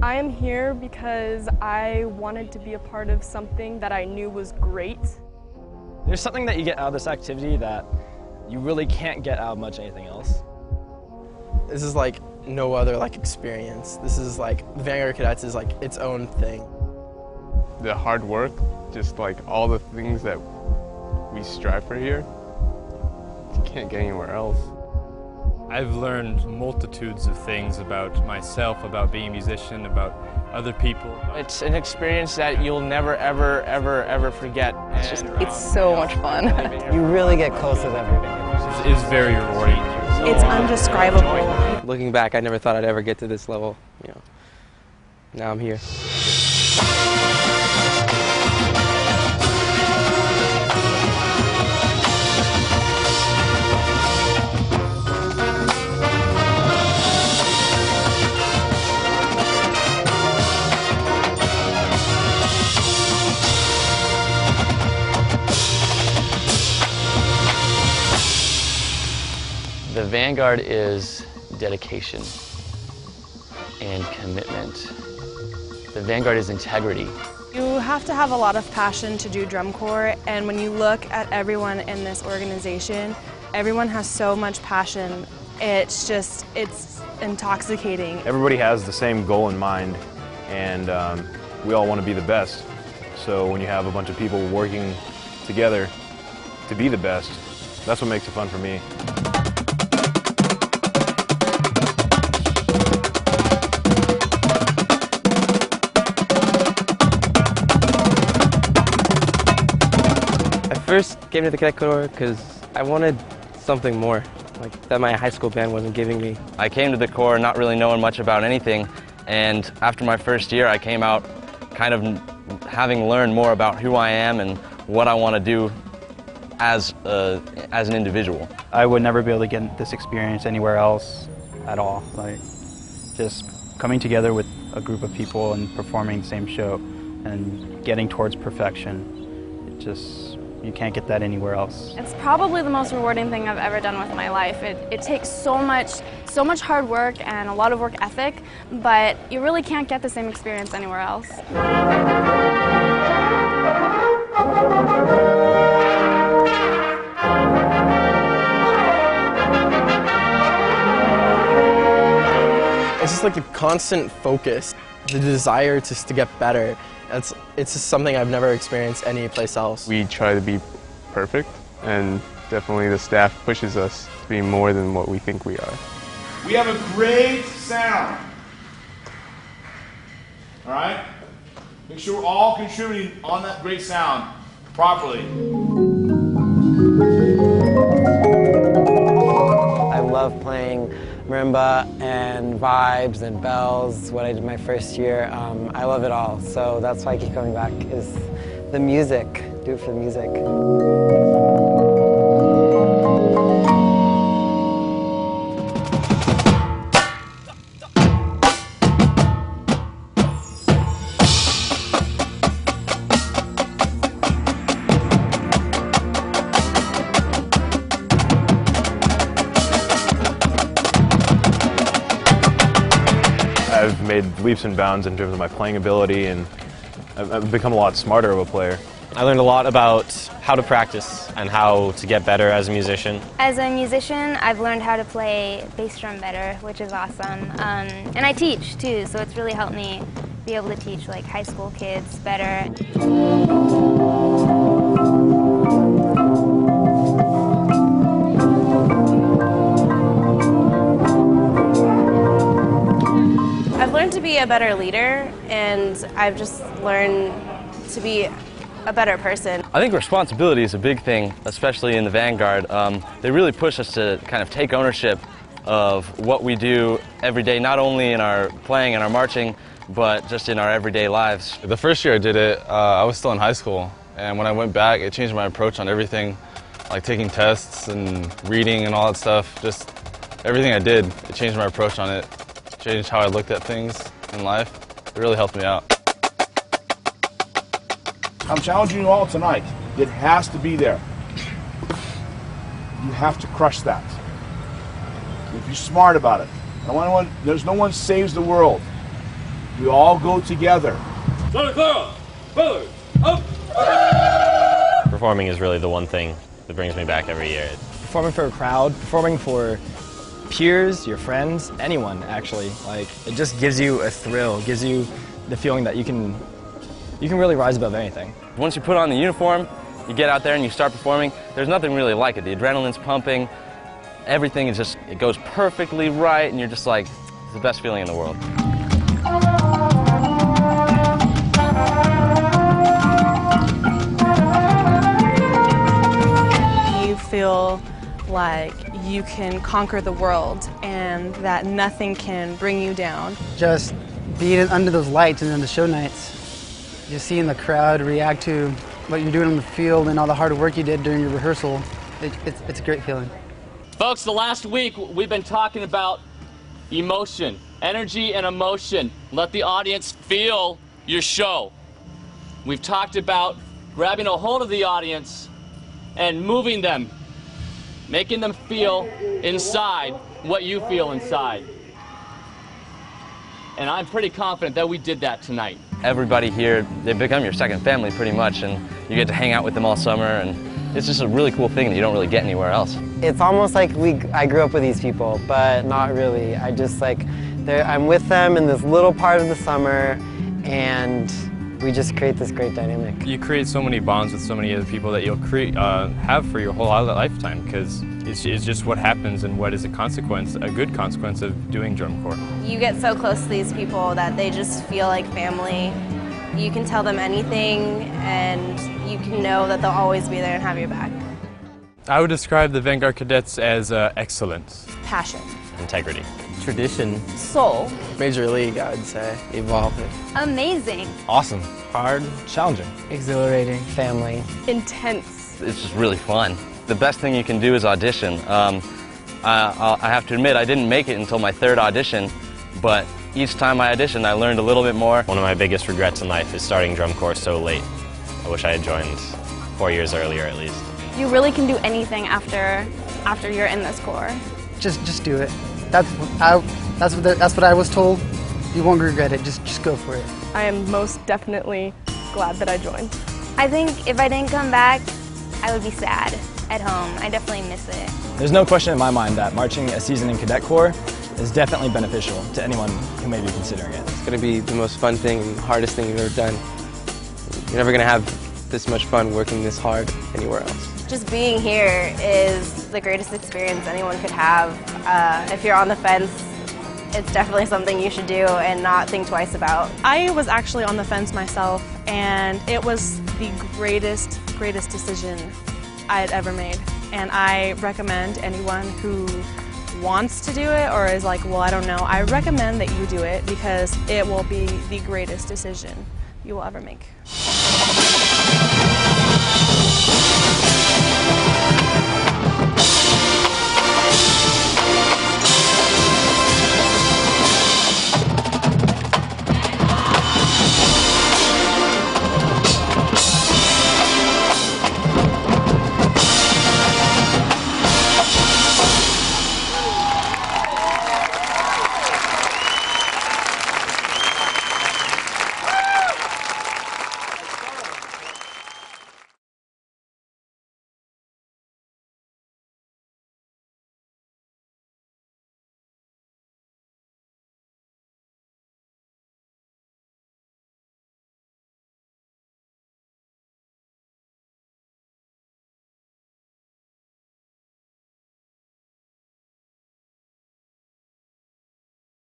I am here because I wanted to be a part of something that I knew was great. There's something that you get out of this activity that you really can't get out of much anything else. This is like no other experience. This is like, the Vanguard Cadets is like its own thing. The hard work, just like all the things that we strive for here, you can't get anywhere else. I've learned multitudes of things about myself, about being a musician, about other people. It's an experience that you'll never, ever, ever, ever forget. It's so much fun. You really get close with everybody. It's very rewarding. It's undescribable. Looking back, I never thought I'd ever get to this level. Now I'm here. The Vanguard is dedication and commitment. The Vanguard is integrity. You have to have a lot of passion to do drum corps, and when you look at everyone in this organization, everyone has so much passion. It's intoxicating. Everybody has the same goal in mind, and we all want to be the best. So when you have a bunch of people working together to be the best, that's what makes it fun for me. I first came to the Cadet Corps because I wanted something more, that my high school band wasn't giving me. I came to the Corps not really knowing much about anything, and after my first year I came out kind of having learned more about who I am and what I want to do as an individual. I would never be able to get this experience anywhere else at all. Just coming together with a group of people and performing the same show and getting towards perfection. You can't get that anywhere else. It's probably the most rewarding thing I've ever done with my life. It takes so much hard work and a lot of work ethic, but you really can't get the same experience anywhere else. It's just like the constant focus, the desire to get better. It's just something I've never experienced anyplace else. We try to be perfect, and definitely the staff pushes us to be more than what we think we are. We have a great sound. All right? Make sure we're all contributing on that great sound properly. I love playing marimba and vibes and bells, what I did my first year. I love it all, so that's why I keep coming back, is the music. Do it for the music. I've made leaps and bounds in terms of my playing ability, and I've become a lot smarter of a player. I learned a lot about how to practice and how to get better as a musician. As a musician, I've learned how to play bass drum better, which is awesome. And I teach too, so it's really helped me be able to teach high school kids better. I've learned to be a better leader, and I've just learned to be a better person. I think responsibility is a big thing, especially in the Vanguard. They really push us to kind of take ownership of what we do every day, not only in our playing and our marching, but just in our everyday lives. The first year I did it, I was still in high school, and when I went back, it changed my approach on everything, like taking tests and reading and all that stuff. Just everything I did, it changed my approach on it. Changed how I looked at things in life. It really helped me out. I'm challenging you all tonight. It has to be there. You have to crush that. If you're smart about it. There's no one saves the world. We all go together. Santa Clara Vanguard up! Performing is really the one thing that brings me back every year. Performing for a crowd, performing for peers, your friends, anyone actually. Like, it just gives you a thrill, gives you the feeling that you can really rise above anything. Once you put on the uniform, you get out there and you start performing, there's nothing really like it. The adrenaline's pumping, everything is just, it goes perfectly right, and you're just like, it's the best feeling in the world. You feel like you can conquer the world and that nothing can bring you down. Just being under those lights and then the show nights, just seeing the crowd react to what you're doing on the field and all the hard work you did during your rehearsal, it's a great feeling. Folks, the last week we've been talking about emotion, energy and emotion. Let the audience feel your show. We've talked about grabbing a hold of the audience and moving them, making them feel inside what you feel inside. And I'm pretty confident that we did that tonight. Everybody here, they become your second family pretty much, and you get to hang out with them all summer, and it's just a really cool thing that you don't really get anywhere else. It's almost like I grew up with these people, but not really. I just like, I'm with them in this little part of the summer, and we just create this great dynamic. You create so many bonds with so many other people that you'll have for your whole lifetime, because it's just what happens and what is a consequence, a good consequence of doing drum corps. You get so close to these people that they just feel like family. You can tell them anything and you can know that they'll always be there and have your back. I would describe the Vanguard Cadets as excellence. Passion. Integrity. Tradition. Soul. Major League, I would say. Evolving. Amazing. Awesome. Hard. Challenging. Exhilarating. Family. Intense. It's just really fun. The best thing you can do is audition. I have to admit, I didn't make it until my third audition, but each time I auditioned, I learned a little bit more. One of my biggest regrets in life is starting drum corps so late. I wish I had joined 4 years earlier at least. You really can do anything after you're in this corps. Just do it. That's what I was told. You won't regret it. Just go for it. I am most definitely glad that I joined. I think if I didn't come back, I would be sad at home. I definitely miss it. There's no question in my mind that marching a season in Cadet Corps is definitely beneficial to anyone who may be considering it. It's going to be the most fun thing and hardest thing you've ever done. You're never going to have this much fun working this hard anywhere else. Just being here is the greatest experience anyone could have. If you're on the fence, it's definitely something you should do and not think twice about. I was actually on the fence myself, and it was the greatest decision I had ever made. And I recommend anyone who wants to do it or is like, well, I don't know, I recommend that you do it because it will be the greatest decision you will ever make.